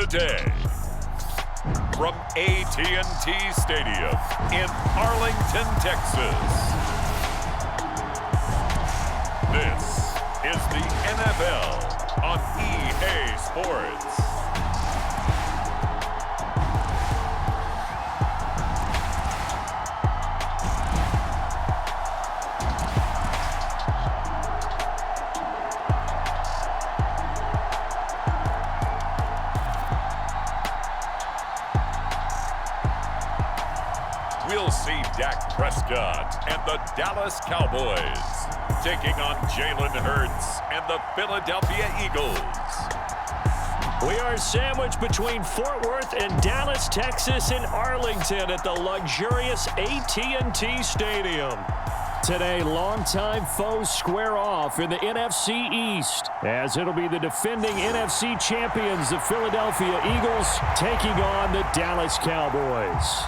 today. From AT&T Stadium in Arlington, Texas. This is the NFL on EA Sports. We'll see Dak Prescott and the Dallas Cowboys taking on Jalen Hurts and the Philadelphia Eagles. We are sandwiched between Fort Worth and Dallas, Texas, and Arlington at the luxurious AT&T Stadium. Today, longtime foes square off in the NFC East, as it'll be the defending NFC champions, the Philadelphia Eagles, taking on the Dallas Cowboys.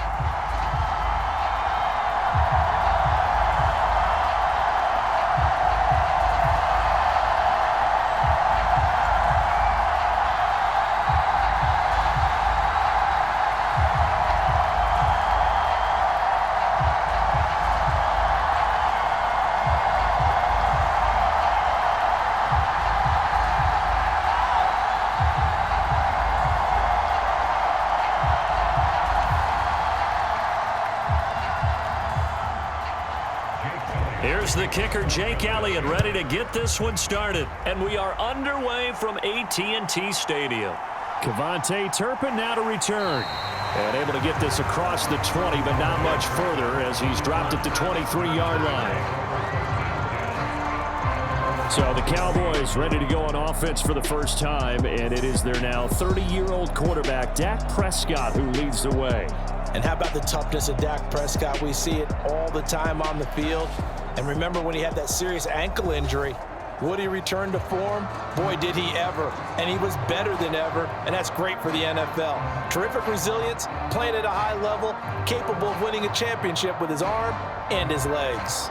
Here's the kicker, Jake Elliott, ready to get this one started. And we are underway from AT&T Stadium. Kevontae Turpin now to return. And able to get this across the 20, but not much further as he's dropped at the 23-yard line. So the Cowboys ready to go on offense for the first time, and it is their now 30-year-old quarterback, Dak Prescott, who leads the way. And how about the toughness of Dak Prescott? We see it all the time on the field. And remember when he had that serious ankle injury, would he return to form? Boy, did he ever. And he was better than ever, and that's great for the NFL. Terrific resilience, playing at a high level, capable of winning a championship with his arm and his legs.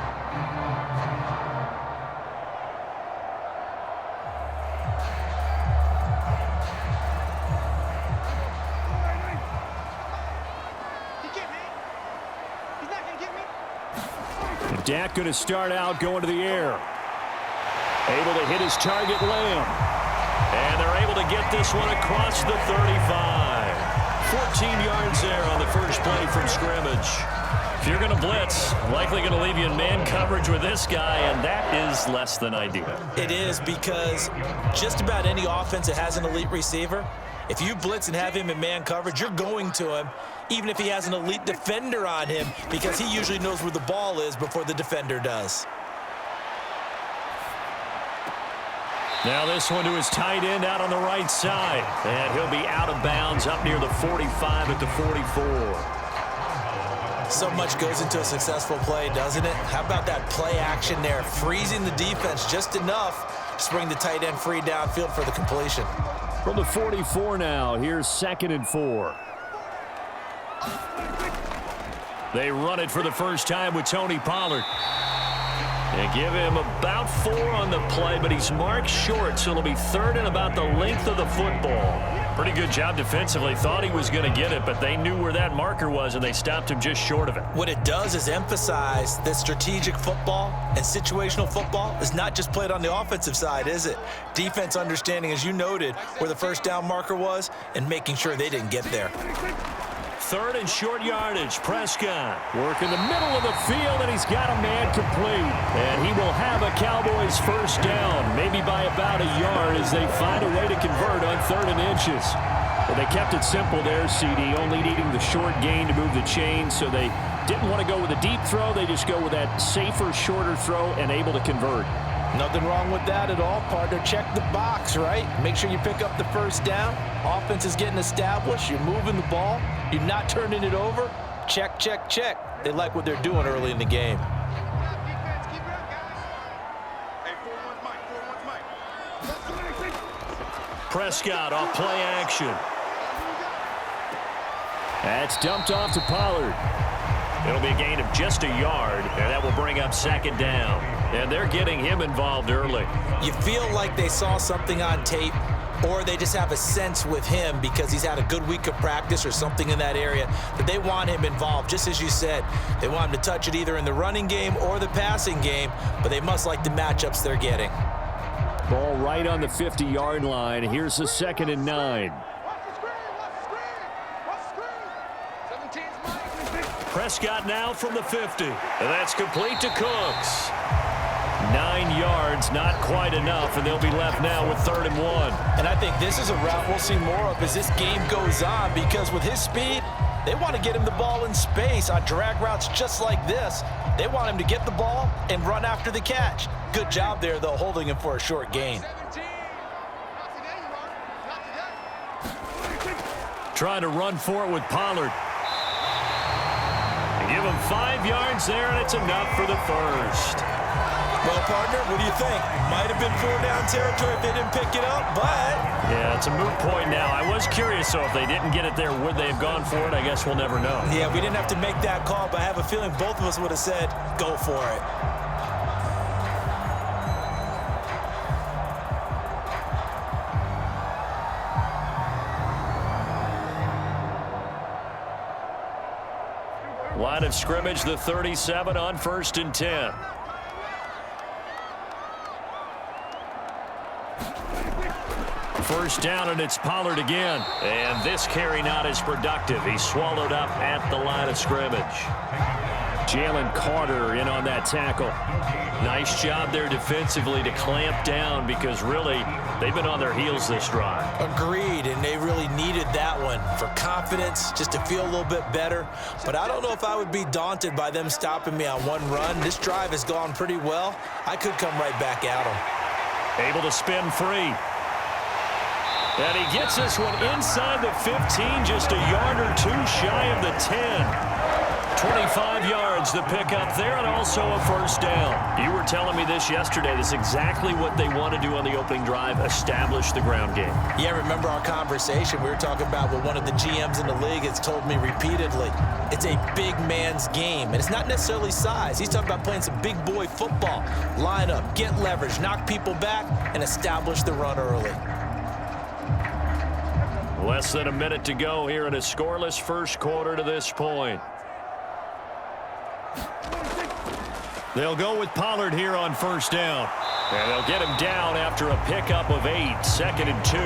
Dak going to start out going to the air. Able to hit his target, Lamb. And they're able to get this one across the 35. 14 yards there on the first play from scrimmage. If you're going to blitz, likely going to leave you in man coverage with this guy, and that is less than ideal. It is, because just about any offense that has an elite receiver, if you blitz and have him in man coverage, you're going to him, even if he has an elite defender on him, because he usually knows where the ball is before the defender does. Now this one to his tight end out on the right side. And he'll be out of bounds up near the 45 at the 44. So much goes into a successful play, doesn't it? How about that play action there? Freezing the defense just enough to bring the tight end free downfield for the completion. From the 44 now, here's 2nd and 4. They run it for the first time with Tony Pollard. They give him about 4 on the play, but he's marked short, so it'll be 3rd and about the length of the football. Pretty good job defensively. Thought he was going to get it, but they knew where that marker was, and they stopped him just short of it. What it does is emphasize that strategic football and situational football is not just played on the offensive side, is it? Defense understanding, as you noted, where the first down marker was and making sure they didn't get there. 3rd and short yardage. Prescott working the middle of the field, and he's got a man complete. And he will have a Cowboys first down, maybe by about a yard, as they find a way to convert on 3rd and inches. Well, they kept it simple there, CD, only needing the short gain to move the chains, so they didn't want to go with a deep throw. They just go with that safer, shorter throw and able to convert. Nothing wrong with that at all, partner. Check the box, right? Make sure you pick up the first down. Offense is getting established. You're moving the ball. You're not turning it over. Check, check, check. They like what they're doing early in the game. Prescott off play action. That's dumped off to Pollard. It'll be a gain of just a yard, and that will bring up 2nd down. And they're getting him involved early. You feel like they saw something on tape or they just have a sense with him because he's had a good week of practice or something in that area that they want him involved. Just as you said, they want him to touch it either in the running game or the passing game, but they must like the matchups they're getting. Ball right on the 50-yard line. Here's the 2nd and 9. Prescott now from the 50. And that's complete to Cooks. 9 yards, not quite enough, and they'll be left now with 3rd and 1. And I think this is a route we'll see more of as this game goes on, because with his speed, they want to get him the ball in space on drag routes just like this. They want him to get the ball and run after the catch. Good job there, though, holding him for a short gain. Trying to run for it with Pollard. They give him 5 yards there, and it's enough for the first. Well, partner, what do you think? Might have been 4-down territory if they didn't pick it up, but... Yeah, it's a moot point now. I was curious, so if they didn't get it there, would they have gone for it? I guess we'll never know. Yeah, we didn't have to make that call, but I have a feeling both of us would have said, go for it. Line of scrimmage, the 37 on 1st and 10. First down, and it's Pollard again. And this carry not as productive. He's swallowed up at the line of scrimmage. Jalen Carter in on that tackle. Nice job there defensively to clamp down, because really they've been on their heels this drive. Agreed, and they really needed that one for confidence, just to feel a little bit better. But I don't know if I would be daunted by them stopping me on one run. This drive has gone pretty well. I could come right back at them. Able to spin free. And he gets this one inside the 15, just a yard or two shy of the 10. 25 yards the pickup there, and also a first down. You were telling me this yesterday. This is exactly what they want to do on the opening drive, establish the ground game. Yeah, remember our conversation? We were talking about what one of the GMs in the league has told me repeatedly. It's a big man's game, and it's not necessarily size. He's talking about playing some big boy football. Line up, get leverage, knock people back, and establish the run early. Less than a minute to go here in a scoreless first quarter to this point. They'll go with Pollard here on first down. And they'll get him down after a pickup of 8, 2nd and 2.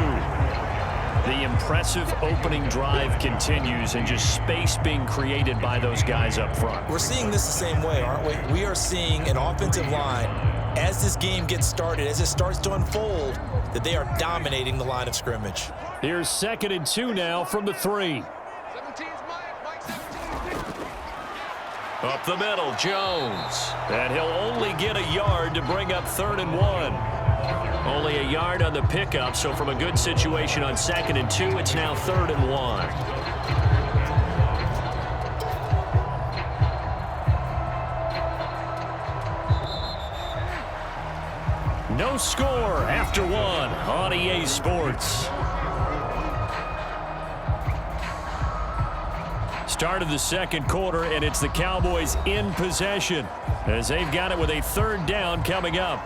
The impressive opening drive continues, and just space being created by those guys up front. We're seeing this the same way, aren't we? We are seeing an offensive line, as this game gets started, as it starts to unfold, that they are dominating the line of scrimmage. Here's 2nd and 2 now from the 3. Up the middle, Jones. And he'll only get a yard to bring up 3rd and 1. Only a yard on the pickup, so from a good situation on 2nd and 2, it's now 3rd and 1. No score after 1 on EA Sports. Start of the second quarter, and it's the Cowboys in possession as they've got it with a 3rd down coming up.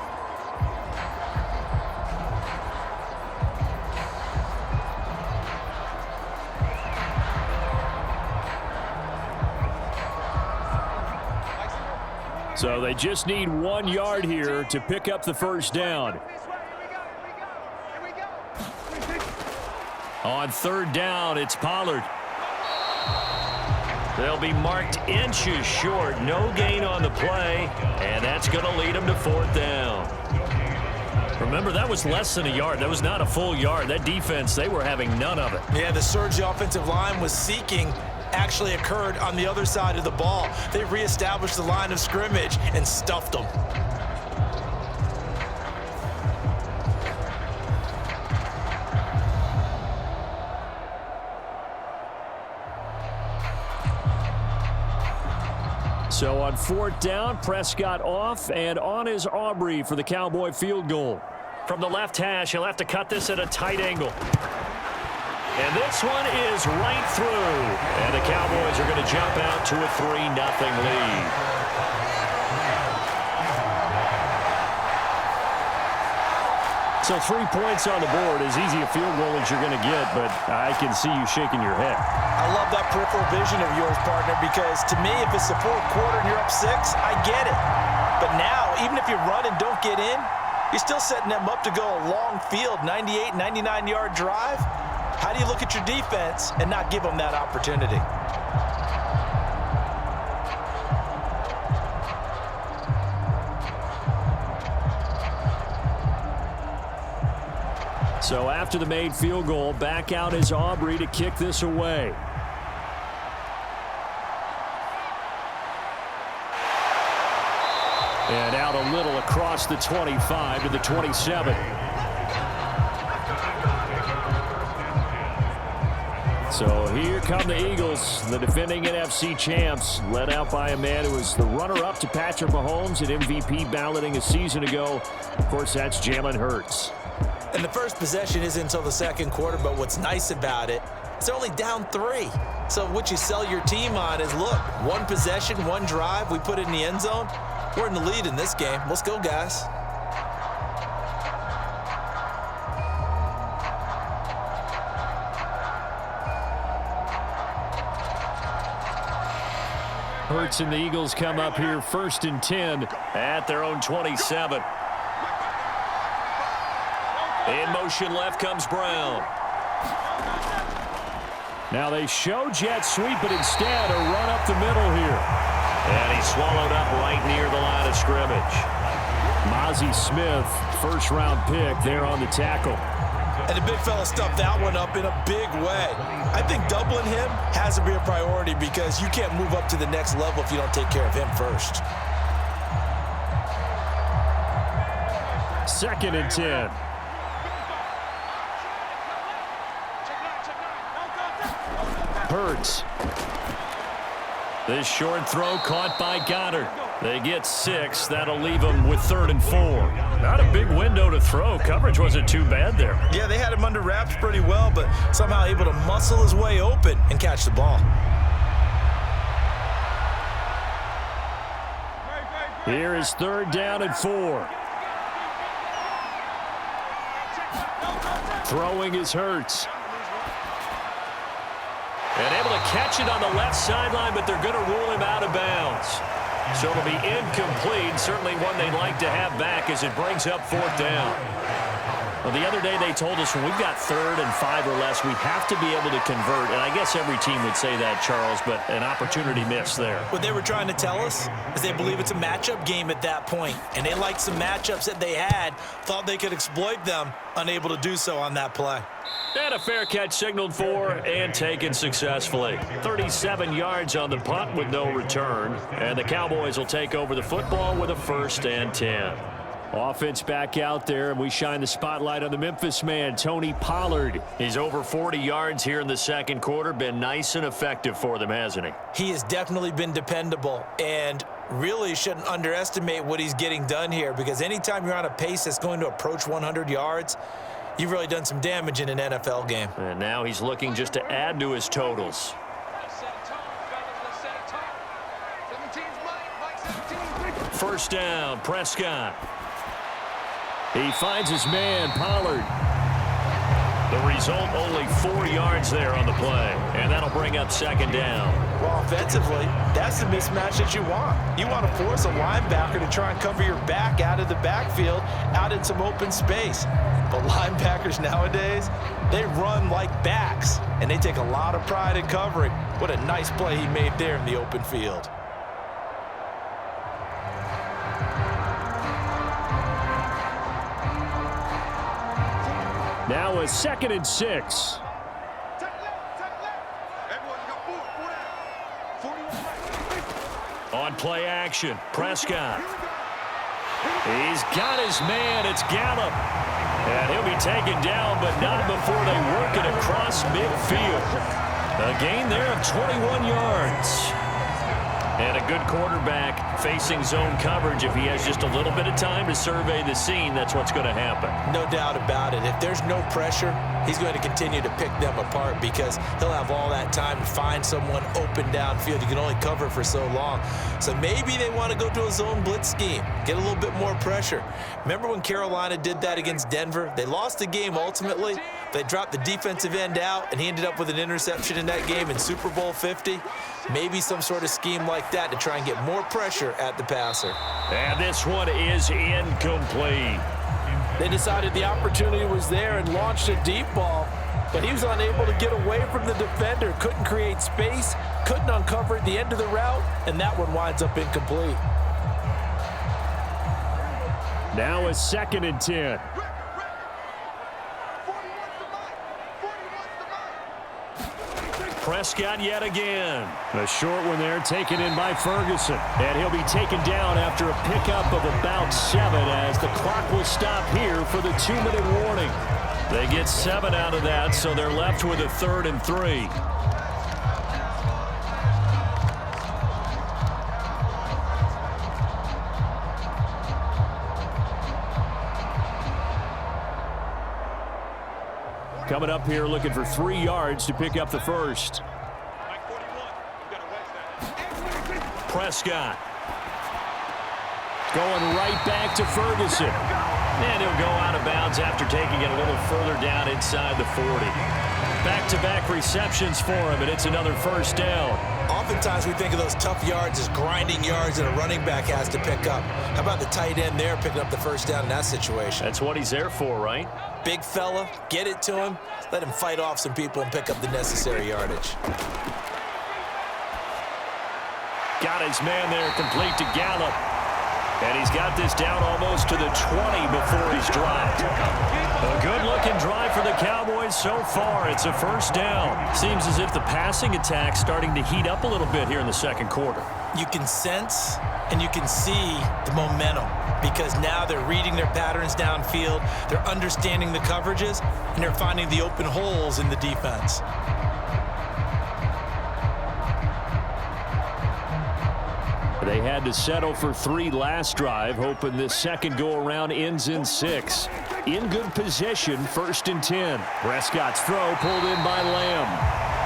So they just need 1 yard here to pick up the first down. On 3rd down, it's Pollard. They'll be marked inches short. No gain on the play, and that's going to lead them to 4th down. Remember, that was less than a yard. That was not a full yard. That defense, they were having none of it. Yeah, the surge the offensive line was seeking actually occurred on the other side of the ball. They reestablished the line of scrimmage and stuffed them. So on 4th down, Prescott off, and on is Aubrey for the Cowboy field goal. From the left hash, he'll have to cut this at a tight angle. And this one is right through. And the Cowboys are going to jump out to a 3-0 lead. So 3 points on the board, as easy a field goal as you're going to get, but I can see you shaking your head. I love that peripheral vision of yours, partner, because to me, if it's the fourth quarter and you're up 6, I get it. But now, even if you run and don't get in, you're still setting them up to go a long field, 98, 99-yard drive. How do you look at your defense and not give them that opportunity? So after the made field goal, back out is Aubrey to kick this away. And out a little across the 25 to the 27. So here come the Eagles, the defending NFC champs, led out by a man who was the runner-up to Patrick Mahomes at MVP balloting a season ago. Of course, that's Jalen Hurts. And the first possession isn't until the second quarter, but what's nice about it, it's only down 3. So what you sell your team on is, look, 1 possession, 1 drive, we put it in the end zone. We're in the lead in this game. Let's go, guys. Hurts and the Eagles come up here 1st and 10 at their own 27. In motion left comes Brown. Now they show jet sweep, but instead a run up the middle here. And he's swallowed up right near the line of scrimmage. Mozzie Smith, first-round pick there on the tackle. And the big fella stuffed that one up in a big way. I think doubling him has to be a priority because you can't move up to the next level if you don't take care of him first. 2nd and 10. Hurts. This short throw caught by Goddard. They get 6. That'll leave them with 3rd and 4. Not a big window to throw. Coverage wasn't too bad there. Yeah, they had him under wraps pretty well, but somehow able to muscle his way open and catch the ball. Here is 3rd down and 4. Throwing is Hurts. And able to catch it on the left sideline, but they're going to rule him out of bounds. So it'll be incomplete, certainly one they'd like to have back as it brings up 4th down. Well, the other day they told us when we've got 3rd and 5 or less, we have to be able to convert. And I guess every team would say that, Charles, but an opportunity missed there. What they were trying to tell us is they believe it's a matchup game at that point. And they liked some matchups that they had, thought they could exploit them, unable to do so on that play. And a fair catch signaled for and taken successfully. 37 yards on the punt with no return. And the Cowboys will take over the football with a 1st and 10. Offense back out there, and we shine the spotlight on the Memphis man, Tony Pollard. He's over 40 yards here in the second quarter. Been nice and effective for them, hasn't he? He has definitely been dependable, and really shouldn't underestimate what he's getting done here, because anytime you're on a pace that's going to approach 100 yards, you've really done some damage in an NFL game. And now he's looking just to add to his totals. First down, Prescott. He finds his man, Pollard. The result, only 4 yards there on the play. And that'll bring up 2nd down. Well, offensively, that's the mismatch that you want. You want to force a linebacker to try and cover your back out of the backfield, out in some open space. But linebackers nowadays, they run like backs, and they take a lot of pride in covering. What a nice play he made there in the open field. Now a 2nd and 6. On play action, Prescott. He's got his man. It's Gallup. And he'll be taken down, but not before they work it across midfield. A gain there of 21 yards. And a good quarterback facing zone coverage. If he has just a little bit of time to survey the scene, that's what's going to happen. No doubt about it. If there's no pressure, he's going to continue to pick them apart because he'll have all that time to find someone open downfield. You can only cover for so long. So maybe they want to go to a zone blitz scheme, get a little bit more pressure. Remember when Carolina did that against Denver? They lost the game ultimately. They dropped the defensive end out, and he ended up with an interception in that game in Super Bowl 50. Maybe some sort of scheme like that to try and get more pressure at the passer. And this one is incomplete. They decided the opportunity was there and launched a deep ball, but he was unable to get away from the defender, couldn't create space, couldn't uncover at the end of the route, and that one winds up incomplete. Now a 2nd and 10. Prescott yet again. A short one there taken in by Ferguson. And he'll be taken down after a pickup of about 7 as the clock will stop here for the 2-minute warning. They get 7 out of that, so they're left with a 3rd and 3. Coming up here looking for 3 yards to pick up the first. Prescott. Going right back to Ferguson. And he'll go out of bounds after taking it a little further down inside the 40. Back-to-back receptions for him, and it's another first down. Oftentimes we think of those tough yards as grinding yards that a running back has to pick up. How about the tight end there picking up the first down in that situation? That's what he's there for, right? Big fella, get it to him, let him fight off some people and pick up the necessary yardage. Got his man there complete to Gallup. And he's got this down almost to the 20 before he's dropped. A good-looking drive for the Cowboys so far. It's a first down. Seems as if the passing attack's starting to heat up a little bit here in the second quarter. You can sense and you can see the momentum because now they're reading their patterns downfield, they're understanding the coverages, and they're finding the open holes in the defense. They had to settle for 3 last drive, hoping this second go-around ends in 6. In good position, 1st and 10. Prescott's throw pulled in by Lamb.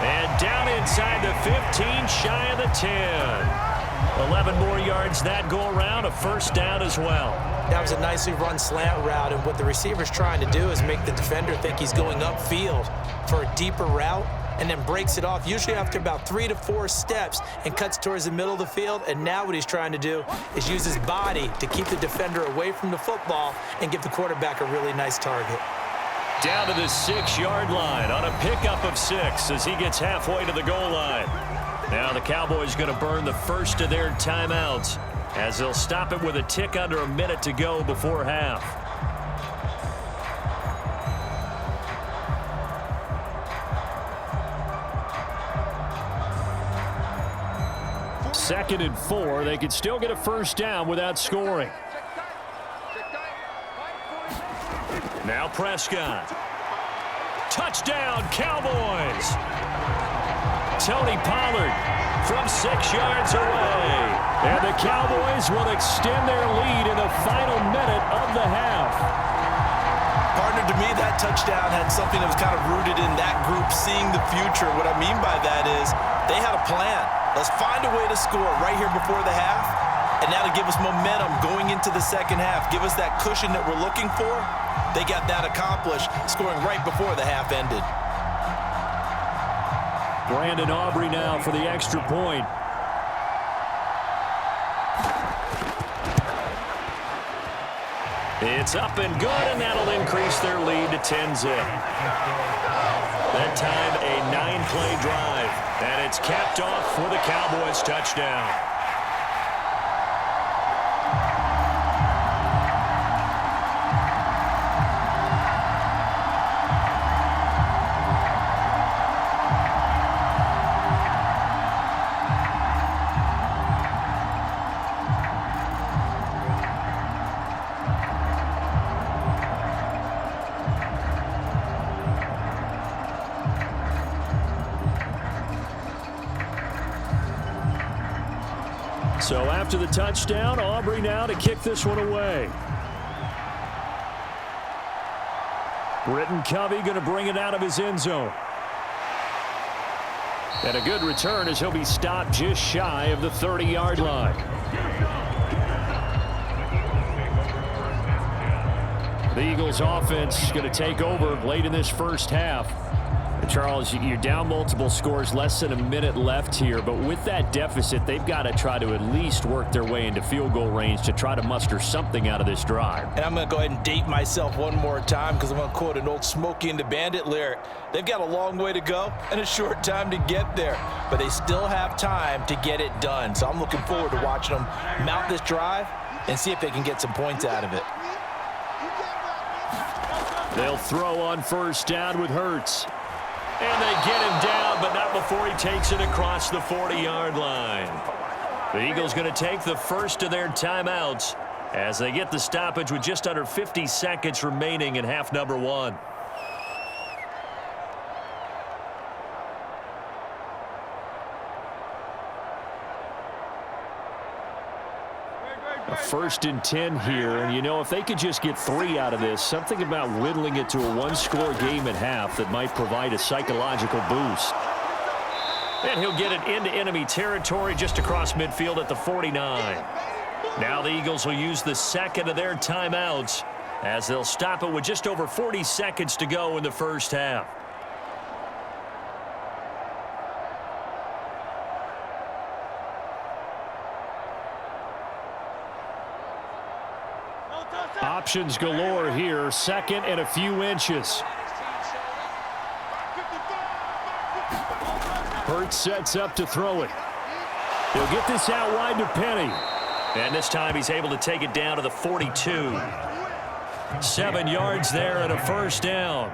And down inside the 15, shy of the 10. 11 more yards that go-around, a first down as well. That was a nicely run slant route, and what the receiver's trying to do is make the defender think he's going upfield for a deeper route, and then breaks it off, usually after about 3 to 4 steps, and cuts towards the middle of the field. And now what he's trying to do is use his body to keep the defender away from the football and give the quarterback a really nice target. Down to the 6-yard line on a pickup of 6 as he gets halfway to the goal line. Now the Cowboys going to burn the first of their timeouts as they'll stop it with a tick under a minute to go before half. Second and 4. They could still get a first down without scoring. Now Prescott. Touchdown, Cowboys. Tony Pollard from 6 yards away. And the Cowboys will extend their lead in the final minute of the half. Partner, to me, that touchdown had something that was kind of rooted in that group seeing the future. What I mean by that is they had a plan. Let's find a way to score right here before the half, and that'll give us momentum going into the second half. Give us that cushion that we're looking for. They got that accomplished, scoring right before the half ended. Brandon Aubrey now for the extra point. It's up and good, and that'll increase their lead to 10-zip. That time, a 9-play drive, and it's capped off with a Cowboys touchdown. So after the touchdown, Aubrey now to kick this one away. Britton Covey going to bring it out of his end zone. And a good return as he'll be stopped just shy of the 30-yard line. The Eagles offense going to take over late in this first half. Charles, you're down multiple scores, less than a minute left here, but with that deficit, they've got to try to at least work their way into field goal range to try to muster something out of this drive. And I'm going to go ahead and date myself one more time because I'm going to quote an old Smokey and the Bandit lyric. They've got a long way to go and a short time to get there, but they still have time to get it done. So I'm looking forward to watching them mount this drive and see if they can get some points out of it. They'll throw on first down with Hurts. And they get him down, but not before he takes it across the 40-yard line. The Eagles going to take the first of their timeouts as they get the stoppage with just under 50 seconds remaining in half number one. A 1st and 10 here, and you know, if they could just get 3 out of this, something about whittling it to a one-score game at half that might provide a psychological boost. And he'll get it into enemy territory just across midfield at the 49. Now the Eagles will use the second of their timeouts as they'll stop it with just over 40 seconds to go in the first half. Options galore here. 2nd and a few inches. Hurts sets up to throw it. He'll get this out wide to Penny. And this time he's able to take it down to the 42. 7 yards there and a first down.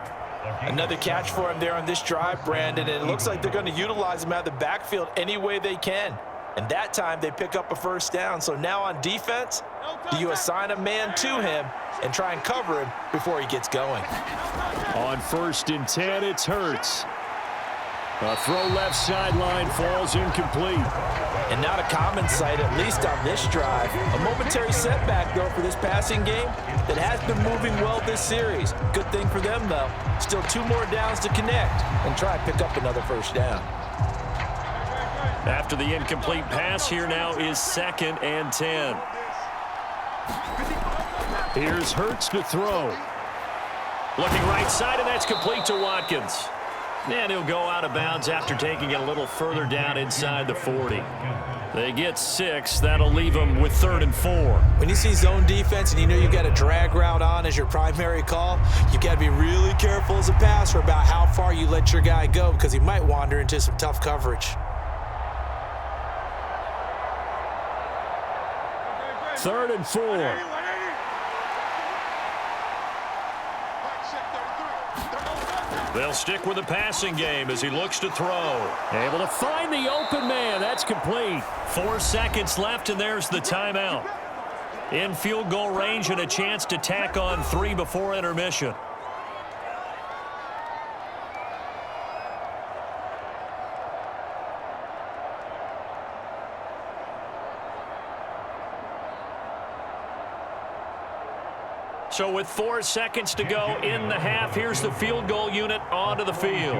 Another catch for him there on this drive, Brandon, and it looks like they're going to utilize him out of the backfield any way they can. And that time they pick up a first down. So now on defense, do you assign a man to him and try and cover him before he gets going? On 1st and 10, it's Hurts. A throw left sideline falls incomplete. And not a common sight, at least on this drive. A momentary setback, though, for this passing game that has been moving well this series. Good thing for them, though. Still 2 more downs to connect and try and pick up another first down. After the incomplete pass, here now is 2nd and 10. Here's Hurts to throw. Looking right side, and that's complete to Watkins. And he'll go out of bounds after taking it a little further down inside the 40. They get 6. That'll leave them with 3rd and 4. When you see zone defense and you know you've got a drag route on as your primary call, you've got to be really careful as a passer about how far you let your guy go because he might wander into some tough coverage. 3rd and 4. They'll stick with the passing game as he looks to throw. Able to find the open man. That's complete. 4 seconds left, and there's the timeout. In field goal range and a chance to tack on 3 before intermission. So with 4 seconds to go in the half, here's the field goal unit onto the field.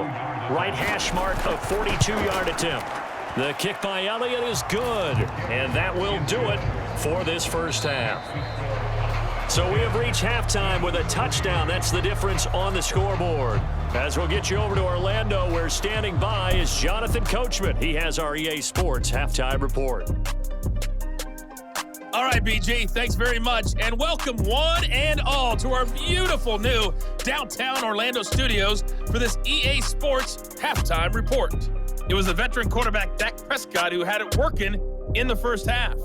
Right hash mark of 42-yard attempt. The kick by Elliott is good, and that will do it for this first half. So we have reached halftime with a touchdown. That's the difference on the scoreboard. As we'll get you over to Orlando, where standing by is Jonathan Coachman. He has our EA Sports halftime report. All right, BG, thanks very much, and welcome one and all to our beautiful new downtown Orlando studios for this EA Sports halftime report. It was the veteran quarterback Dak Prescott who had it working in the first half.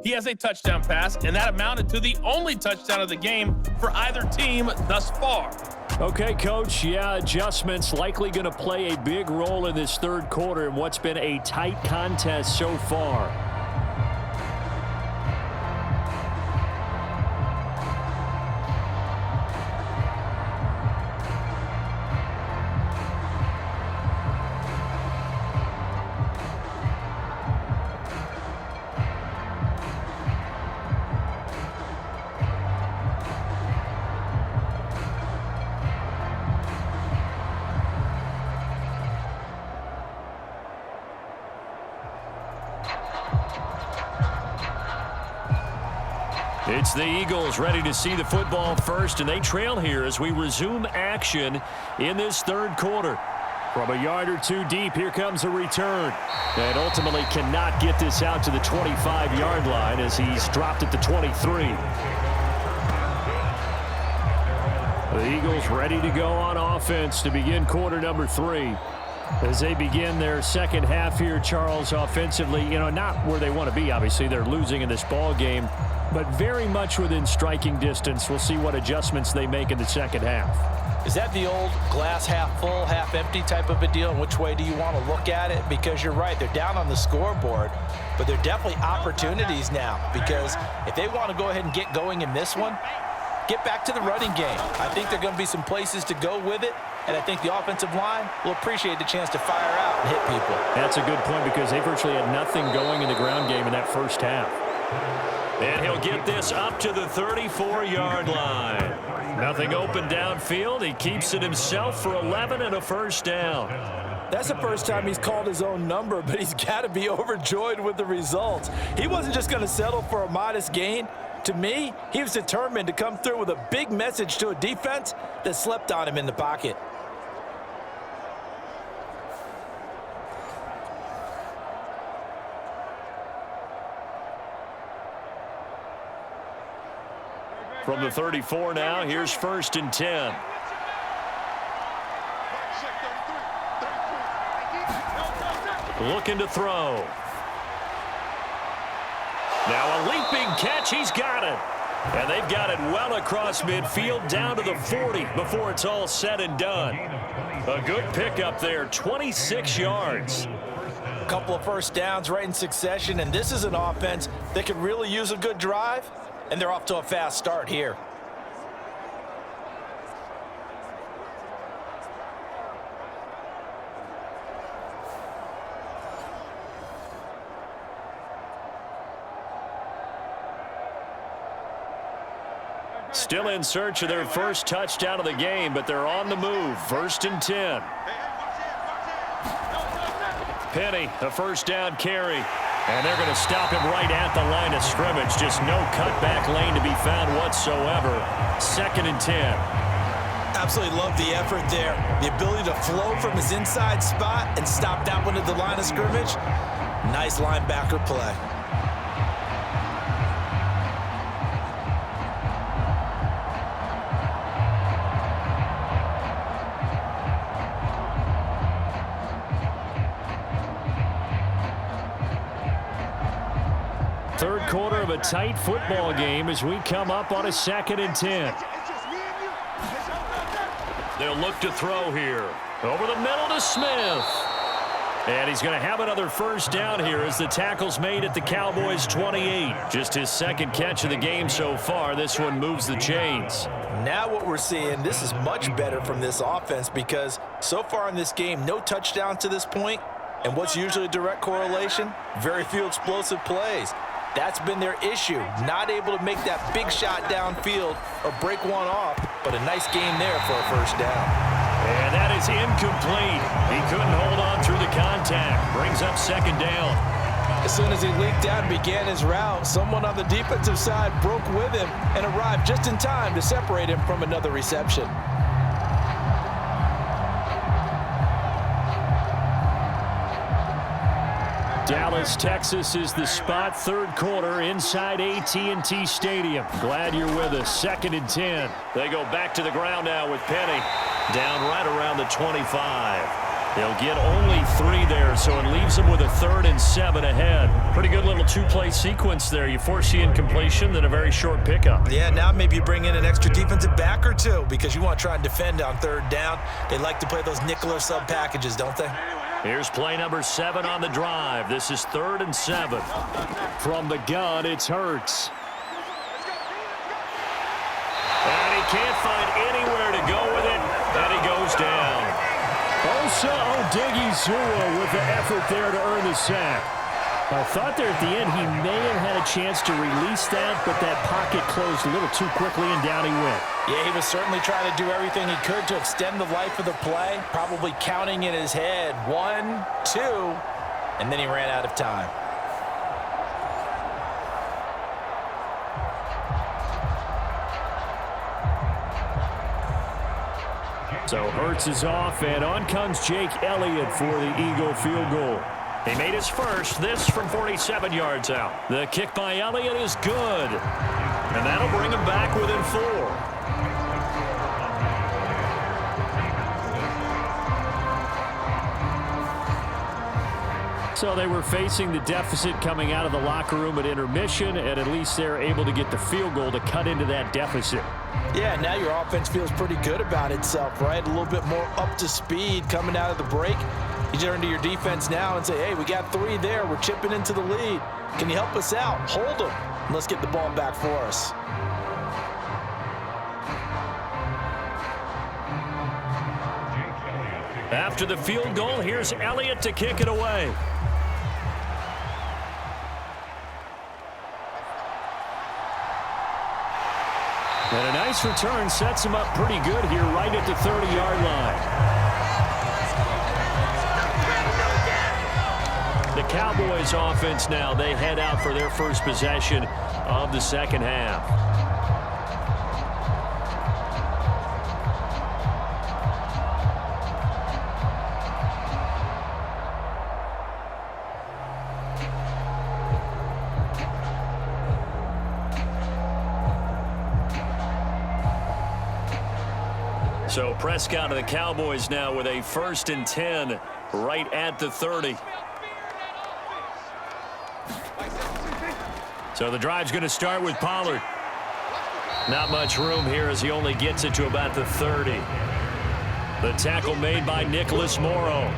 He has a touchdown pass, and that amounted to the only touchdown of the game for either team thus far. Okay, Coach, yeah, adjustments likely going to play a big role in this third quarter in what's been a tight contest so far. It's the Eagles ready to see the football first, and they trail here as we resume action in this third quarter. From a yard or two deep, here comes a return. And ultimately cannot get this out to the 25-yard line as he's dropped at the 23. The Eagles ready to go on offense to begin quarter number 3. As they begin their second half here, Charles, offensively, not where they want to be. Obviously, they're losing in this ball game, but very much within striking distance. We'll see what adjustments they make in the second half. Is that the old glass half full, half empty type of a deal? And which way do you want to look at it? Because you're right, they're down on the scoreboard, but they're definitely opportunities now. Because if they want to go ahead and get going in this one, get back to the running game. I think there are going to be some places to go with it, and I think the offensive line will appreciate the chance to fire out and hit people. That's a good point because they virtually had nothing going in the ground game in that first half. And he'll get this up to the 34-yard line. Nothing open downfield. He keeps it himself for 11 and a first down. That's the first time he's called his own number, but he's got to be overjoyed with the results. He wasn't just going to settle for a modest gain. To me, he was determined to come through with a big message to a defense that slept on him in the pocket. From the 34 now, here's 1st and 10. Looking to throw. Now a leaping catch, he's got it. And they've got it well across midfield down to the 40 before it's all said and done. A good pickup there, 26 yards. A couple of first downs right in succession, and this is an offense that could really use a good drive, and they're off to a fast start here. Still in search of their first touchdown of the game, but they're on the move. 1st and 10. Penny, a first down carry. And they're going to stop him right at the line of scrimmage. Just no cutback lane to be found whatsoever. 2nd and 10. Absolutely love the effort there. The ability to flow from his inside spot and stop that one at the line of scrimmage. Nice linebacker play. Third quarter of a tight football game as we come up on a 2nd and 10. They'll look to throw here. Over the middle to Smith. And he's going to have another first down here as the tackle's made at the Cowboys 28. Just his second catch of the game so far. This one moves the chains. Now what we're seeing, this is much better from this offense because so far in this game, no touchdowns to this point. And what's usually a direct correlation? Very few explosive plays. That's been their issue, not able to make that big shot downfield or break one off, but a nice game there for a first down. And that is incomplete. He couldn't hold on through the contact. Brings up 2nd down. As soon as he leaked out and began his route, someone on the defensive side broke with him and arrived just in time to separate him from another reception. Dallas, Texas is the spot. Third quarter inside AT&T Stadium. Glad you're with us. 2nd and 10. They go back to the ground now with Penny. Down right around the 25. They'll get only 3 there, so it leaves them with a 3rd and 7 ahead. Pretty good little 2-play sequence there. You force the incompletion, then a very short pickup. Yeah, now maybe you bring in an extra defensive back or two because you want to try and defend on 3rd down. They like to play those nickel or sub packages, don't they? Here's play number 7 on the drive. This is 3rd and 7. From the gun, it's Hurts. And he can't find anywhere to go with it, and he goes down. Osa Odigizua with the effort there to earn the sack. I thought there at the end he may have had a chance to release that, but that pocket closed a little too quickly, and down he went. Yeah, he was certainly trying to do everything he could to extend the life of the play, probably counting in his head 1, 2, and then he ran out of time. So Hurts is off, and on comes Jake Elliott for the Eagle field goal. He made his first, this from 47 yards out. The kick by Elliott is good, and that'll bring him back within 4. So they were facing the deficit coming out of the locker room at intermission, and at least they're able to get the field goal to cut into that deficit. Yeah, now your offense feels pretty good about itself, right? A little bit more up to speed coming out of the break. You turn to your defense now and say, hey, we got 3 there. We're chipping into the lead. Can you help us out? Hold them. And let's get the ball back for us. After the field goal, here's Elliott to kick it away. And a nice return sets him up pretty good here right at the 30-yard line. The Cowboys offense now, they head out for their first possession of the second half. So Prescott of the Cowboys now with a 1st and 10 right at the 30. So the drive's going to start with Pollard. Not much room here as he only gets it to about the 30. The tackle made by Nicholas Morrow.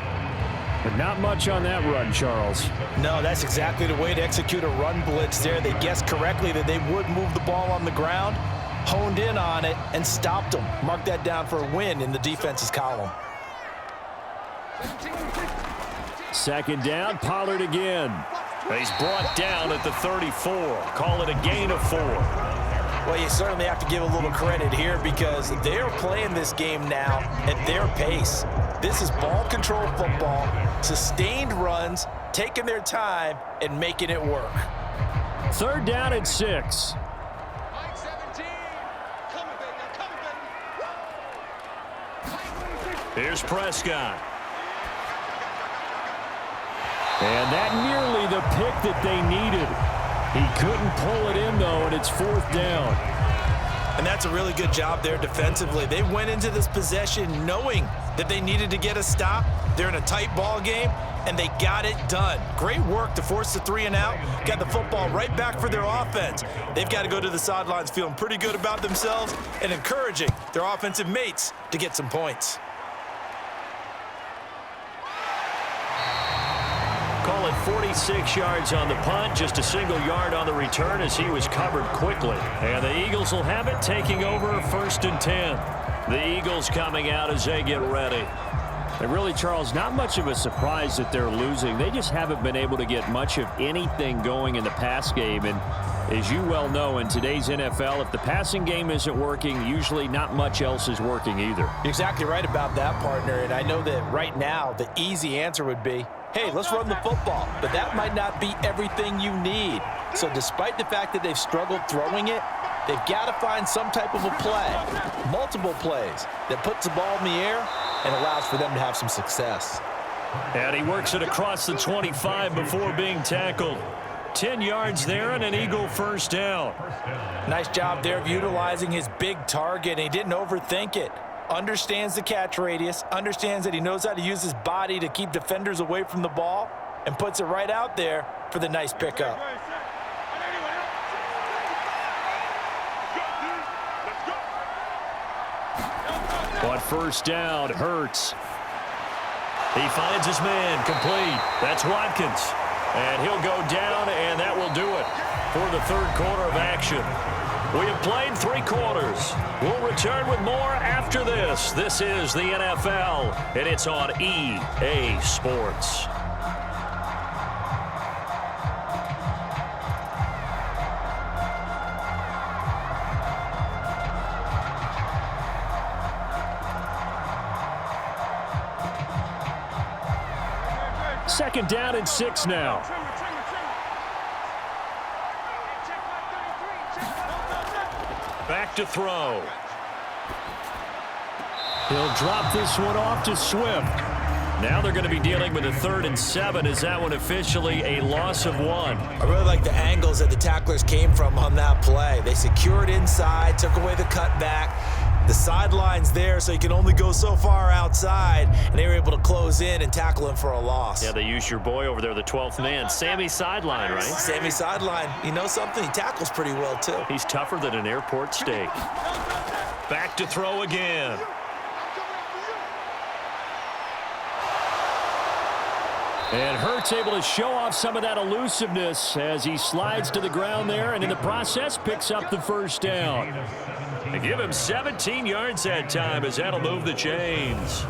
But not much on that run, Charles. No, that's exactly the way to execute a run blitz there. They guessed correctly that they would move the ball on the ground, honed in on it, and stopped them. Mark that down for a win in the defense's column. 2nd down, Pollard again. He's brought down at the 34. Call it a gain of 4. Well, you certainly have to give a little credit here because they're playing this game now at their pace. This is ball control football, sustained runs, taking their time, and making it work. 3rd down and 6. Here's Prescott. And that nearly the pick that they needed. He couldn't pull it in, though, and it's 4th down. And that's a really good job there defensively. They went into this possession knowing that they needed to get a stop. They're in a tight ball game, and they got it done. Great work to force the 3 and out. Got the football right back for their offense. They've got to go to the sidelines feeling pretty good about themselves and encouraging their offensive mates to get some points. Call it 46 yards on the punt, just a single yard on the return as he was covered quickly. And the Eagles will have it, taking over 1st and 10. The Eagles coming out as they get ready. And really, Charles, not much of a surprise that they're losing. They just haven't been able to get much of anything going in the pass game. And as you well know, in today's NFL, if the passing game isn't working, usually not much else is working either. You're exactly right about that, partner. And I know that right now the easy answer would be, hey, let's run the football. But that might not be everything you need. So despite the fact that they've struggled throwing it, they've got to find some type of a play, multiple plays, that puts the ball in the air and allows for them to have some success. And he works it across the 25 before being tackled. 10 yards there and an Eagle 1st down. Nice job there of utilizing his big target. He didn't overthink it. Understands the catch radius, understands that he knows how to use his body to keep defenders away from the ball, and puts it right out there for the nice pickup. On 1st down, Hurts. He finds his man, complete. That's Watkins. And he'll go down, and that will do it for the 3rd quarter of action. We have played 3 quarters. We'll return with more after this. This is the NFL, and it's on EA Sports. Second down and 6 now. Back to throw. He'll drop this one off to Swift. Now they're going to be dealing with a 3rd and 7. Is that one officially a loss of 1? I really like the angles that the tacklers came from on that play. They secured inside, took away the cutback. The sideline's there, so you can only go so far outside, and they were able to close in and tackle him for a loss. Yeah, they used your boy over there, the 12th man. Sammy sideline, right? Sammy sideline. You know something? He tackles pretty well, too. He's tougher than an airport steak. Back to throw again. And Hurts able to show off some of that elusiveness as he slides to the ground there, and in the process picks up the first down. They give him 17 yards that time as that'll move the chains.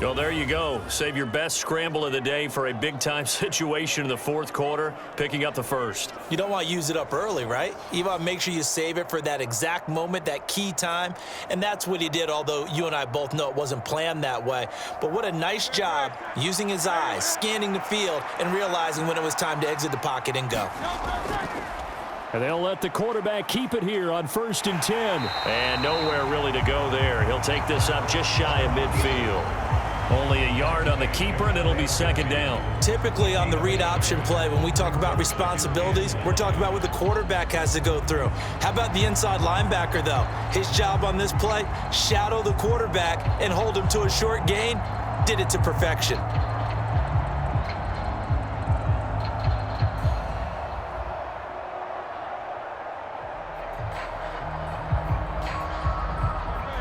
Well, there you go. Save your best scramble of the day for a big-time situation in the 4th quarter, picking up the first. You don't want to use it up early, right? You want to make sure you save it for that exact moment, that key time, and that's what he did, although you and I both know it wasn't planned that way. But what a nice job using his eyes, scanning the field, and realizing when it was time to exit the pocket and go. And they'll let the quarterback keep it here on 1st and 10. And nowhere really to go there. He'll take this up just shy of midfield. Only a yard on the keeper, and it'll be 2nd down. Typically on the read option play, when we talk about responsibilities, we're talking about what the quarterback has to go through. How about the inside linebacker, though? His job on this play, shadow the quarterback and hold him to a short gain. Did it to perfection.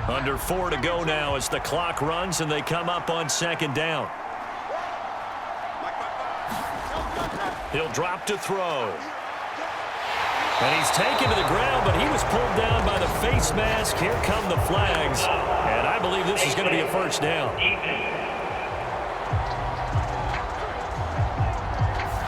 Under 4 to go now as the clock runs and they come up on 2nd down. He'll drop to throw. And he's taken to the ground, but he was pulled down by the face mask. Here come the flags. And I believe this is going to be a first down.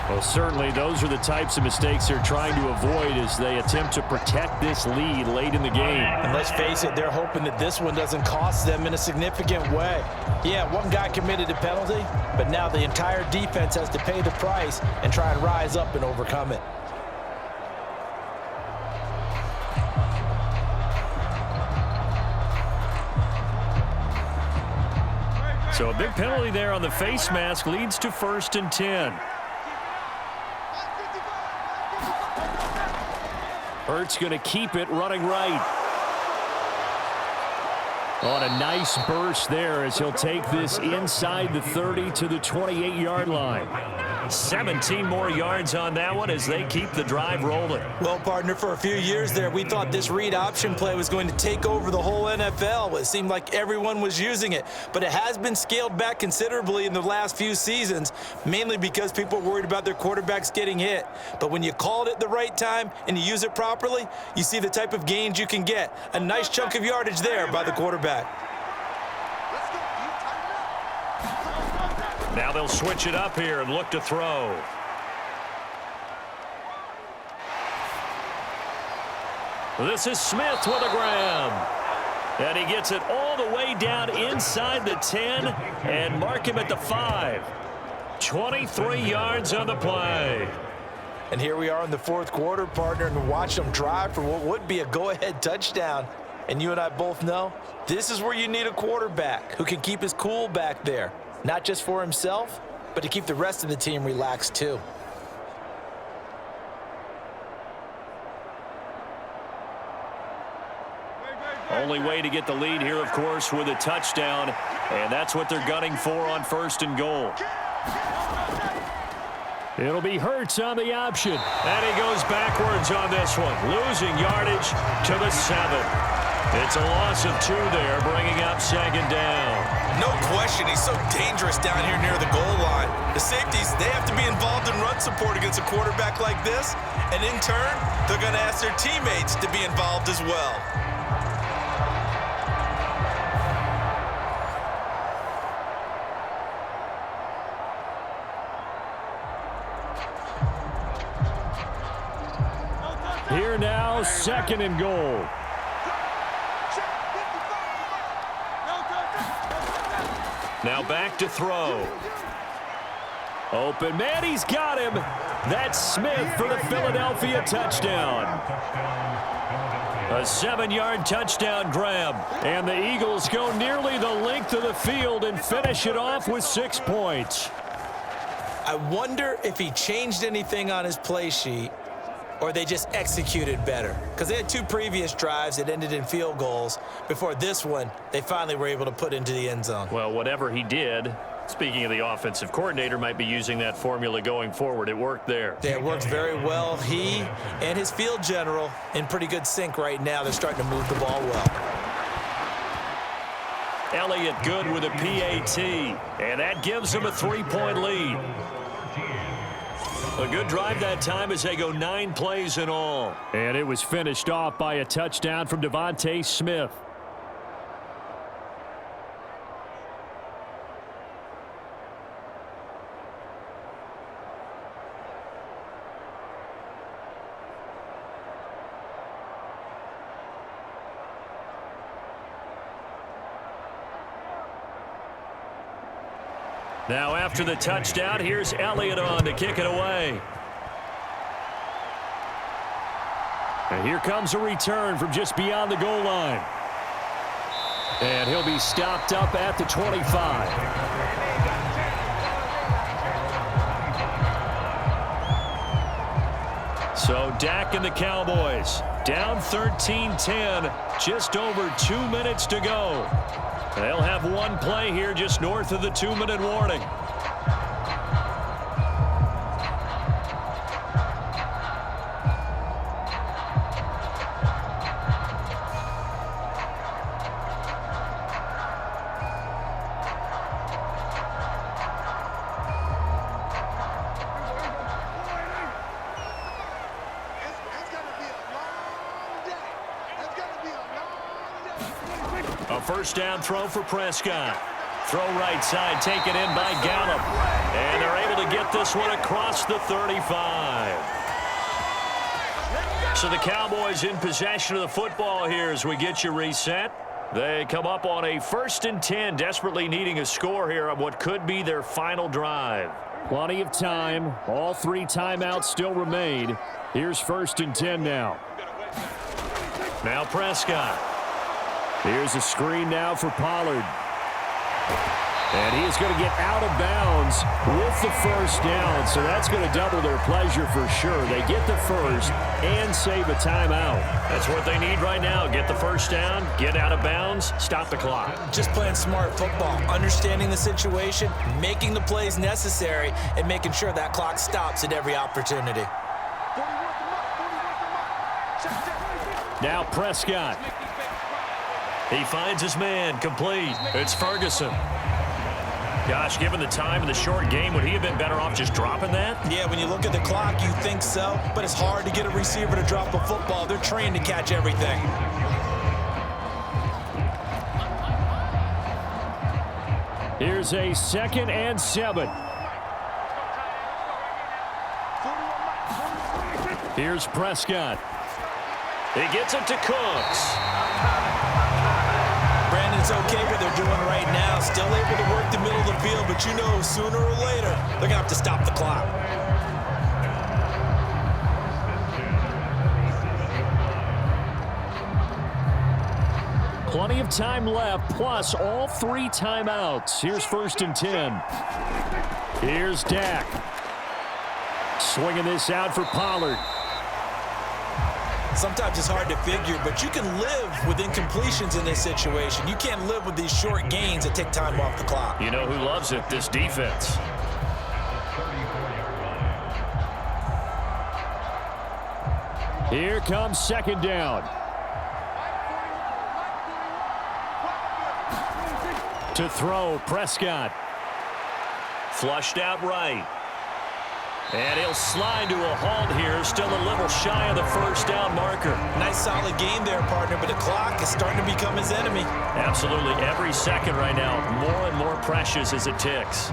Well, certainly those are the types of mistakes they're trying to avoid as they attempt to protect this lead late in the game. And let's face it, they're hoping that this one doesn't cost them in a significant way. Yeah, one guy committed a penalty, but now the entire defense has to pay the price and try and rise up and overcome it. So a big penalty there on the face mask leads to 1st and 10. Hurts going to keep it running right. On a nice burst there as he'll take this inside the 30 to the 28-yard line. 17 more yards on that one as they keep the drive rolling. Well, partner, for a few years there, we thought this read option play was going to take over the whole NFL. It seemed like everyone was using it, but it has been scaled back considerably in the last few seasons, mainly because people are worried about their quarterbacks getting hit. But when you call it at the right time and you use it properly, you see the type of gains you can get. A nice chunk of yardage there by the quarterback. Now they'll switch it up here and look to throw. This is Smith with a grab. And he gets it all the way down inside the 10 and mark him at the 5. 23 yards on the play. And here we are in the 4th quarter, partner, and watch them drive for what would be a go-ahead touchdown. And you and I both know this is where you need a quarterback who can keep his cool back there. Not just for himself, but to keep the rest of the team relaxed too. Only way to get the lead here, of course, with a touchdown. And that's what they're gunning for on 1st and goal. It'll be Hurts on the option. And he goes backwards on this one, losing yardage to the 7. It's a loss of 2 there, bringing up 2nd down. No question, he's so dangerous down here near the goal line. The safeties, they have to be involved in run support against a quarterback like this. And in turn, they're going to ask their teammates to be involved as well. Here now, 2nd and goal. Now back to throw. Open man, he's got him. That's Smith for the Philadelphia touchdown. A 7-yard touchdown grab. And the Eagles go nearly the length of the field and finish it off with 6 points. I wonder if he changed anything on his play sheet or they just executed better. Because they had 2 previous drives that ended in field goals. Before this one, they finally were able to put into the end zone. Well, whatever he did, speaking of the offensive coordinator, might be using that formula going forward. It worked there. Yeah, it worked very well. He and his field general in pretty good sync right now. They're starting to move the ball well. Elliott good with a PAT, and that gives him a 3-point lead. A good drive that time as they go 9 plays in all. And it was finished off by a touchdown from Devontae Smith. Now after the touchdown, here's Elliott on to kick it away. And here comes a return from just beyond the goal line. And he'll be stopped up at the 25. So Dak and the Cowboys down 13-10, just over 2 minutes to go. They'll have one play here just north of the 2-minute warning. A first down throw for Prescott. Throw right side, taken in by Gallup. And they're able to get this one across the 35. So the Cowboys in possession of the football here as we get you reset. They come up on a 1st and 10, desperately needing a score here on what could be their final drive. Plenty of time. All 3 timeouts still remain. Here's 1st and 10 now. Now Prescott. Here's a screen now for Pollard. And he is going to get out of bounds with the first down. So that's going to double their pleasure for sure. They get the first and save a timeout. That's what they need right now. Get the first down, get out of bounds, stop the clock. Just playing smart football, understanding the situation, making the plays necessary, and making sure that clock stops at every opportunity. Now Prescott. He finds his man, complete. It's Ferguson. Gosh, given the time in the short game, would he have been better off just dropping that? Yeah, when you look at the clock, you think so, but it's hard to get a receiver to drop a football. They're trained to catch everything. Here's a 2nd and 7. Here's Prescott. He gets it to Cooks. Brandon's okay what they're doing right now. Still able to work the middle of the field, but you know sooner or later they're going to have to stop the clock. Plenty of time left, plus all 3 timeouts. Here's 1st and 10. Here's Dak. Swinging this out for Pollard. Sometimes it's hard to figure, but you can live with incompletions in this situation. You can't live with these short gains that take time off the clock. You know who loves it? This defense. Here comes 2nd down. To throw, Prescott. Flushed out right. And he'll slide to a halt here, still a little shy of the first down marker. Nice solid game there, partner, but the clock is starting to become his enemy. Absolutely. Every second right now, more and more precious as it ticks.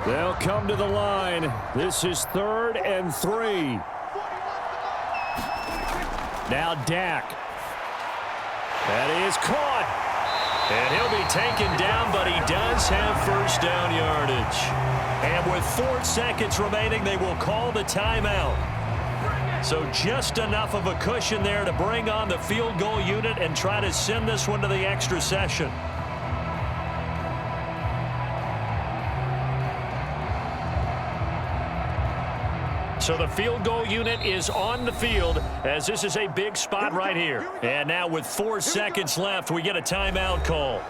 They'll come to the line. This is 3rd and 3. Now Dak. That is caught. And he'll be taken down, but he does have first down yardage. And with 4 seconds remaining, they will call the timeout. So just enough of a cushion there to bring on the field goal unit and try to send this one to the extra session. So the field goal unit is on the field as this is a big spot right here. And now with 4 seconds left, we get a timeout call.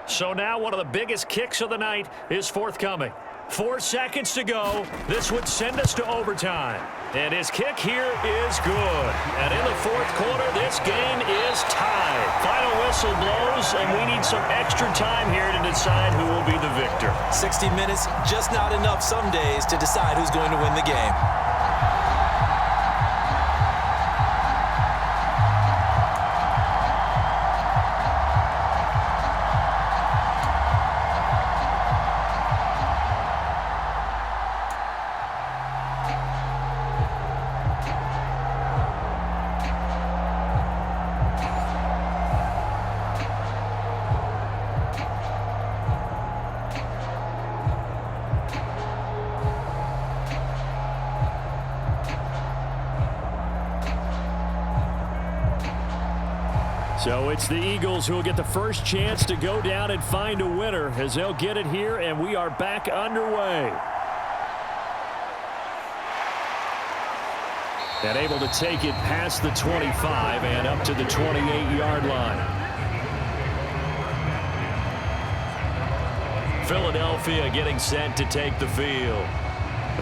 So now one of the biggest kicks of the night is forthcoming. 4 seconds to go. This would send us to overtime. And his kick here is good. And in the fourth quarter, this game is tied. Final whistle blows, and we need some extra time here to decide who will be the victor. 60 minutes, just not enough some days to decide who's going to win the game. So it's the Eagles who will get the first chance to go down and find a winner as they'll get it here, and we are back underway. And able to take it past the 25 and up to the 28-yard line. Philadelphia getting set to take the field.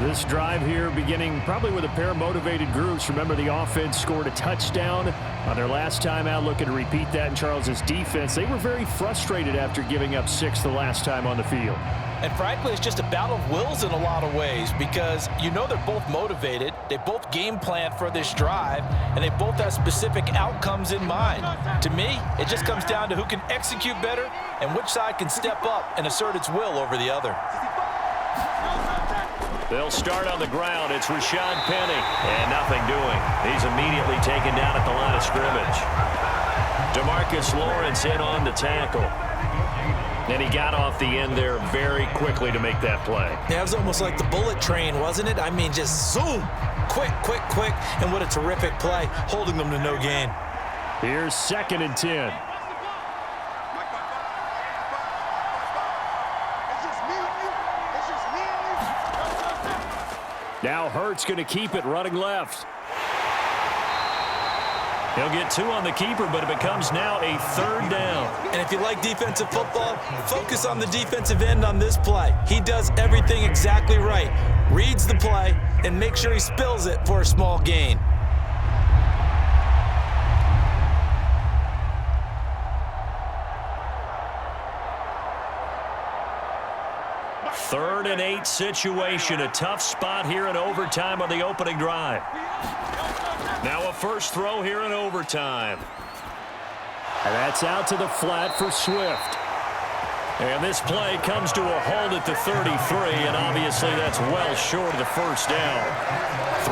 This drive here beginning probably with a pair of motivated groups. Remember, the offense scored a touchdown on their last time out, looking to repeat that in Charles's defense. They were very frustrated after giving up 6 the last time on the field. And frankly, it's just a battle of wills in a lot of ways because you know they're both motivated. They both game plan for this drive, and they both have specific outcomes in mind. To me, it just comes down to who can execute better and which side can step up and assert its will over the other. They'll start on the ground. It's Rashad Penny. And nothing doing. He's immediately taken down at the line of scrimmage. DeMarcus Lawrence in on the tackle. And he got off the end there very quickly to make that play. Yeah, it was almost like the bullet train, wasn't it? I mean, just zoom. Quick, quick, quick. And what a terrific play, holding them to no gain. Here's 2nd and 10. Now Hurts going to keep it running left. He'll get 2 on the keeper, but it becomes now a 3rd down. And if you like defensive football, focus on the defensive end on this play. He does everything exactly right. Reads the play and makes sure he spills it for a small gain. Third and 8 situation. A tough spot here in overtime on the opening drive. Now a first throw here in overtime. And that's out to the flat for Swift. And this play comes to a halt at the 33, and obviously that's well short of the first down.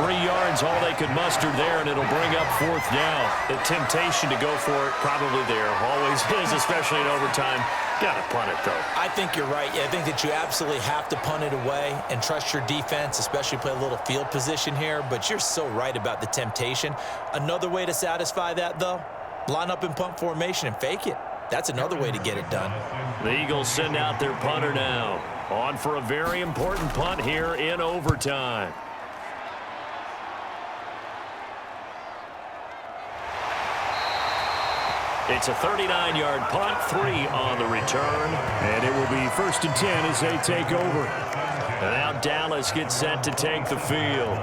3 yards, all they could muster there, and it'll bring up 4th down. The temptation to go for it probably there. Always is, especially in overtime. Got to punt it, though. I think you're right. Yeah, I think that you absolutely have to punt it away and trust your defense, especially play a little field position here. But you're so right about the temptation. Another way to satisfy that, though, line up in punt formation and fake it. That's another way to get it done. The Eagles send out their punter now. On for a very important punt here in overtime. It's a 39-yard punt, 3 on the return, and it will be 1st and 10 as they take over. And now Dallas gets set to take the field.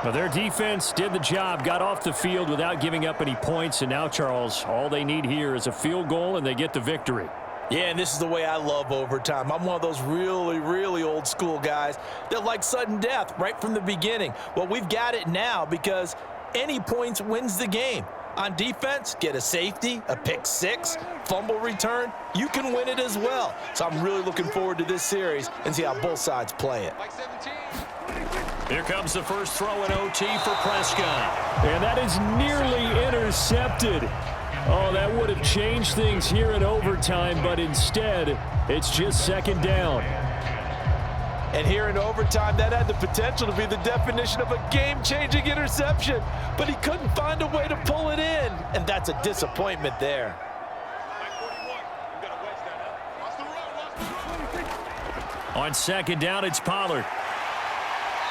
Now their defense did the job, got off the field without giving up any points, and now, Charles, all they need here is a field goal, and they get the victory. Yeah, and this is the way I love overtime. I'm one of those really, really old school guys that like sudden death right from the beginning. Well, we've got it now because any points wins the game. On defense, get a safety, a pick six, fumble return. You can win it as well. So I'm really looking forward to this series and see how both sides play it. Here comes the first throw in OT for Prescott. And that is nearly intercepted. Oh, that would have changed things here in overtime, but instead, it's just second down. And here in overtime, that had the potential to be the definition of a game-changing interception. But he couldn't find a way to pull it in. And that's a disappointment there. On second down, it's Pollard.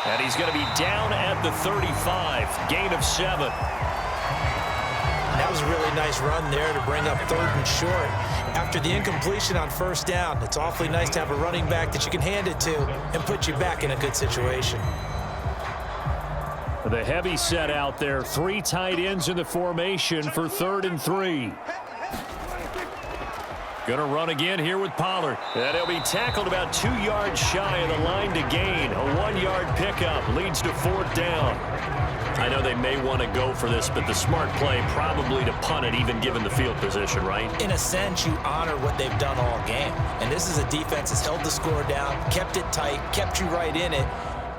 And he's going to be down at the 35. Gain of 7. That was a really nice run there to bring up 3rd and short. After the incompletion on first down, it's awfully nice to have a running back that you can hand it to and put you back in a good situation. The heavy set out there. 3 tight ends in the formation for 3rd and 3. Going to run again here with Pollard. And he'll be tackled about 2 yards shy of the line to gain. A 1-yard pickup leads to 4th down. I know they may want to go for this, but the smart play probably to punt it, even given the field position, right? In a sense, you honor what they've done all game. And this is a defense that's held the score down, kept it tight, kept you right in it,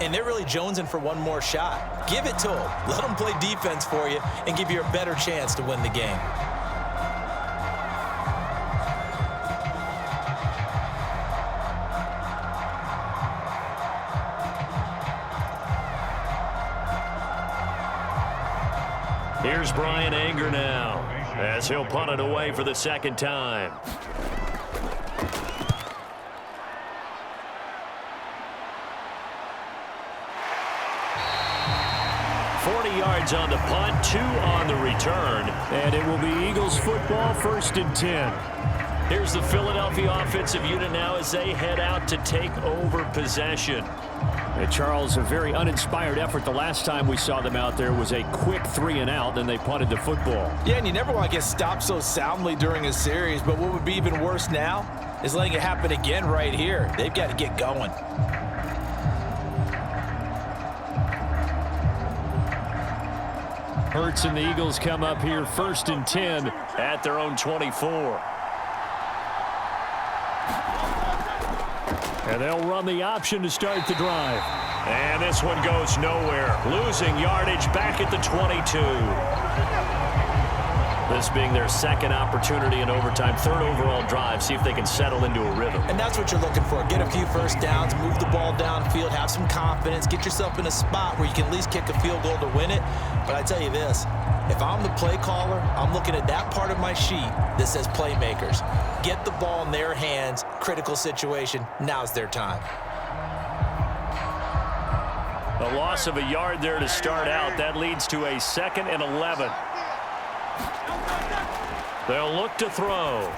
and they're really jonesing for one more shot. Give it to them. Let them play defense for you and give you a better chance to win the game. Here's Brian Anger now, as he'll punt it away for the 2nd time. Yards on the punt, 2 on the return, and it will be Eagles football, 1st and 10. Here's the Philadelphia offensive unit now as they head out to take over possession. And Charles, a very uninspired effort. The last time we saw them out there was a quick 3 and out, then they punted the football. Yeah, and you never want to get stopped so soundly during a series, but what would be even worse now is letting it happen again right here. They've got to get going. Hurts and the Eagles come up here 1st and 10 at their own 24. And they'll run the option to start the drive. And this one goes nowhere. Losing yardage back at the 22. This being their 2nd opportunity in overtime, 3rd overall drive. See if they can settle into a rhythm. And that's what you're looking for. Get a few first downs, move the ball downfield, have some confidence, get yourself in a spot where you can at least kick a field goal to win it. But I tell you this, if I'm the play caller, I'm looking at that part of my sheet that says playmakers. Get the ball in their hands, critical situation, now's their time. A loss of a yard there to start out. That leads to a 2nd and 11. They'll look to throw.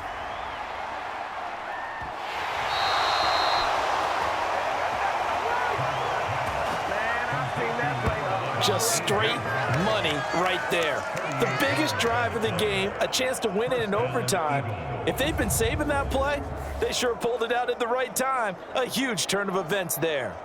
Just straight money right there. The biggest drive of the game, a chance to win it in overtime. If they've been saving that play, they sure pulled it out at the right time. A huge turn of events there.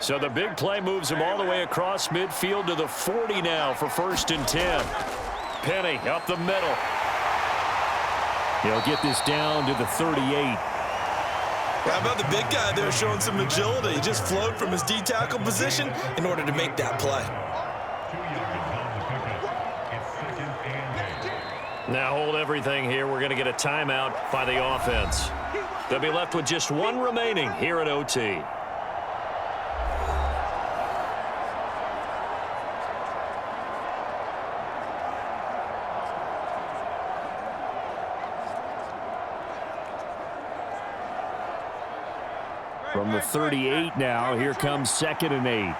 So the big play moves him all the way across midfield to the 40 now for 1st and 10. Penny up the middle. He'll get this down to the 38. How about the big guy there showing some agility? He just flowed from his D-tackle position in order to make that play. Now hold everything here. We're going to get a timeout by the offense. They'll be left with just 1 remaining here at OT. From the 38 now, here comes 2nd and 8.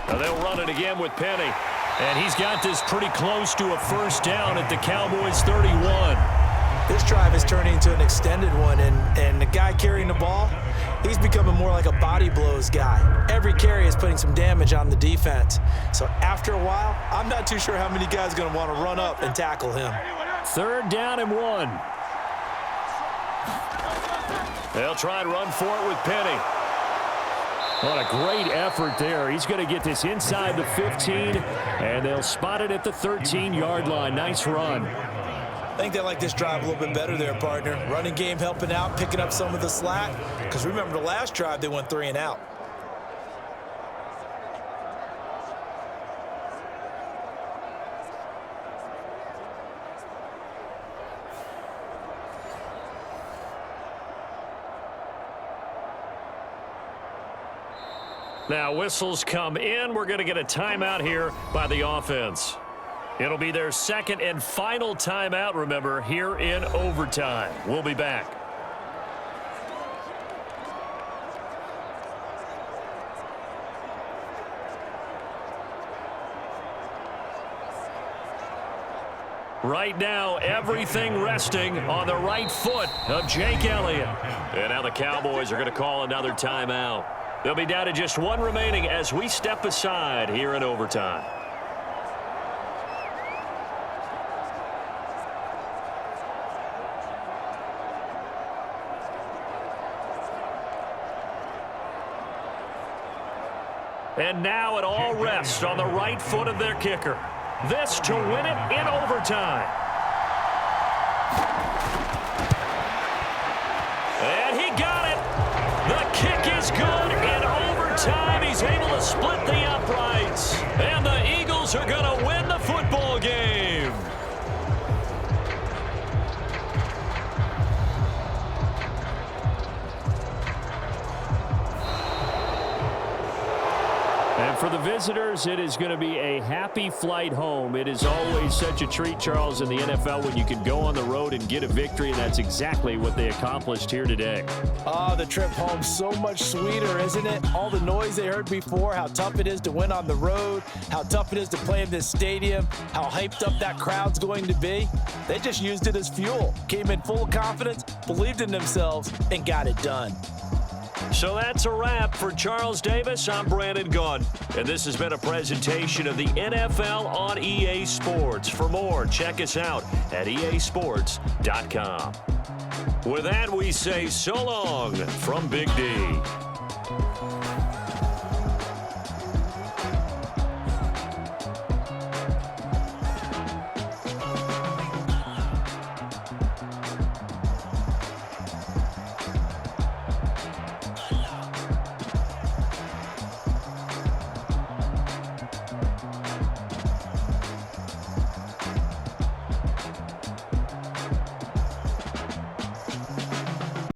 Now they'll run it again with Penny. And he's got this pretty close to a 1st down at the Cowboys 31. This drive is turning into an extended one, and the guy carrying the ball He's becoming more like a body blows guy. Every carry is putting some damage on the defense. So after a while, I'm not too sure how many guys are going to want to run up and tackle him. 3rd down and 1. They'll try and run for it with Penny. What a great effort there. He's going to get this inside the 15, and they'll spot it at the 13-yard line. Nice run. I think they like this drive a little bit better there, partner. Running game helping out, picking up some of the slack. Because remember, the last drive, they went 3 and out. Now whistles come in. We're going to get a timeout here by the offense. It'll be their 2nd and final timeout, remember, here in overtime. We'll be back. Right now, everything resting on the right foot of Jake Elliott. And now the Cowboys are going to call another timeout. They'll be down to just 1 remaining as we step aside here in overtime. And now it all rests on the right foot of their kicker. This to win it in overtime. And he got it. The kick is good in overtime. He's able to split the uprights. And the Eagles are going to win the football game. And for the visitors, it is going to be a happy flight home. It is always such a treat, Charles, in the NFL when you can go on the road and get a victory, and that's exactly what they accomplished here today. Oh, the trip home so much sweeter, isn't it? All the noise they heard before, how tough it is to win on the road, how tough it is to play in this stadium, how hyped up that crowd's going to be. They just used it as fuel, came in full confidence, believed in themselves, and got it done. So that's a wrap. For Charles Davis, I'm Brandon Gaudin, and this has been a presentation of the NFL on EA Sports. For more, check us out at easports.com. With that, we say so long from Big D.